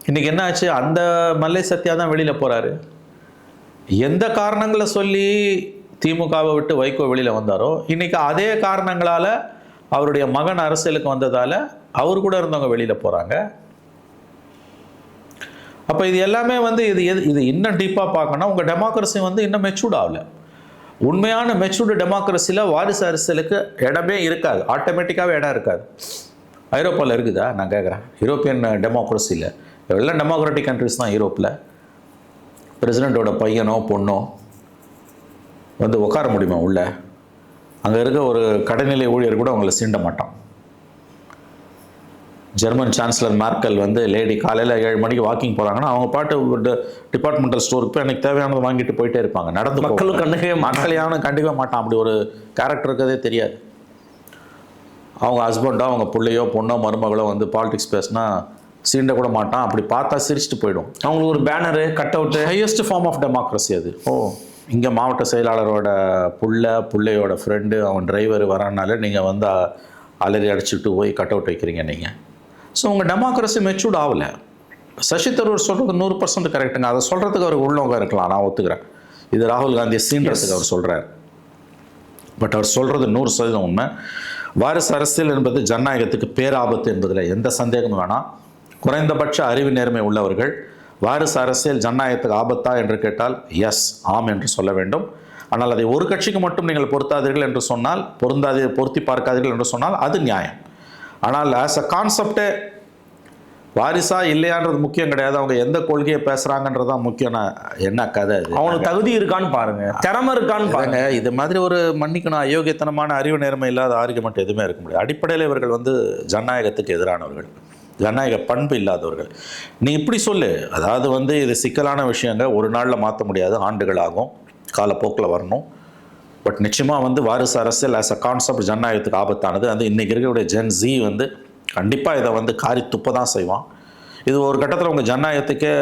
இன்னைக்கு என்ன ஆச்சு? அந்த மல்லை சத்யா தான் வெளியில் போகிறாரு. எந்த காரணங்களை சொல்லி திமுகவை விட்டு வைகோ வெளியில் வந்தாரோ, இன்னைக்கு அதே காரணங்களால் அவருடைய மகன் அரசியலுக்கு வந்ததால் அவர் கூட இருந்தவங்க வெளியில் போகிறாங்க. அப்போ இது எல்லாமே வந்து இது இன்னும் டீப்பாக பார்க்கணும். உங்கள் டெமோக்ரஸி வந்து இன்னும் மெச்சூர்ட் ஆகலை. உண்மையான மெச்சூர்டு டெமோக்ரஸியில் வாரிசு அரசியலுக்கு இடமே இருக்காது, ஆட்டோமேட்டிக்காகவே இடம் இருக்காது. ஐரோப்பாவில் இருக்குதா? நான் கேட்குறேன். யூரோப்பியன் டெமோக்ரஸியில் எல்லாம் டெமோக்ராட்டிக் கண்ட்ரிஸ் தான். யூரோப்பில் பிரசிடெண்ட்டோட பையனோ பொண்ணோ வந்து உட்கார முடியுமா உள்ள? அங்கே இருக்க ஒரு கடைநிலை ஊழியர் கூட அவங்கள சீண்ட மாட்டான். ஜெர்மன் சான்சலர் மார்க்கல் வந்து லேடி காலையில் 7 மணிக்கு வாக்கிங் போகிறாங்கன்னா அவங்க பாட்டு டிபார்ட்மெண்டல் ஸ்டோருக்கு போய் எனக்கு தேவையானது வாங்கிட்டு போயிட்டே இருப்பாங்க. நடந்து மக்களும் மக்களையான கண்டிப்பாக மாட்டான். அப்படி ஒரு கேரக்டர் இருக்கதே தெரியாது. அவங்க ஹஸ்பண்டோ அவங்க பிள்ளையோ பொண்ணோ மருமகளோ வந்து பாலிடிக்ஸ் பேசினா சீண்ட கூட மாட்டான். அப்படி பார்த்தா சிரிச்சுட்டு போயிடும். அவங்களுக்கு ஒரு banner cut out. Highest form of democracy அது. இங்கே மாவட்ட செயலாளரோட பிள்ளையோட ஃப்ரெண்டு அவன் டிரைவர் வரானால நீங்கள் வந்து அலறி அடிச்சுட்டு போய் கட் அவுட் வைக்கிறீங்க நீங்கள். ஸோ உங்கள் டெமோக்ரஸி மெச்சூர்ட் ஆகலை. சசி தரூர் சொல்கிறது 100% கரெக்டுங்க. அதை சொல்கிறதுக்கு அவர் உள்ளவங்க இருக்கலாம், நான் ஒத்துக்கிறேன். இது ராகுல் காந்தியை சீன்றதுக்கு அவர் சொல்கிறார். பட் அவர் சொல்கிறது 100% உண்மை. வாரிசு அரசியல் என்பது ஜனநாயகத்துக்கு பேராபத்து என்பதில் எந்த சந்தேகமும் வேணாம். குறைந்தபட்ச அறிவு நேர்மை உள்ளவர்கள் வாரிசு அரசியல் ஜனநாயகத்துக்கு ஆபத்தா என்று கேட்டால் எஸ், ஆம் என்று சொல்ல வேண்டும். ஆனால் அதை ஒரு கட்சிக்கு மட்டும் நீங்கள் பொருத்தாதீர்கள் என்று சொன்னால், பொருத்தி பார்க்காதீர்கள் என்று சொன்னால் அது நியாயம். ஆனால் ஆஸ் அ கான்செப்டே வாரிசா இல்லையான்றது முக்கியம் கிடையாது. அவங்க எந்த கொள்கையை பேசுகிறாங்கன்றது தான் முக்கியம். என்ன கதை அது? அவனுக்கு தகுதி இருக்கான்னு பாருங்க, திறமை இருக்கான்னு பாருங்க. இது மாதிரி ஒரு மன்னிக்கணும் அயோக்கியத்தனமான அறிவு நேர்மை இல்லாத ஆர்குமெண்ட் எதுவுமே இருக்க முடியாது. அடிப்படையில் இவர்கள் வந்து ஜனநாயகத்துக்கு எதிரானவர்கள், ஜனநாயக பண்பு இல்லாதவர்கள். நீ இப்படி சொல்லு, அதாவது வந்து இது சிக்கலான விஷயங்க, ஒரு நாளில் மாற்ற முடியாது, ஆண்டுகள் ஆகும், காலப்போக்கில் வரணும். பட் நிச்சயமாக வந்து வாரிசு அரசியல் ஆஸ் அ கான்செப்ட் ஜனநாயகத்துக்கு ஆபத்தானது. அது இன்றைக்கி இருக்கக்கூடிய ஜென் ஜி வந்து கண்டிப்பாக இதை வந்து காரி துப்ப தான் செய்வான். இது ஒரு கட்டத்தில் உங்கள் ஜனநாயகத்துக்கே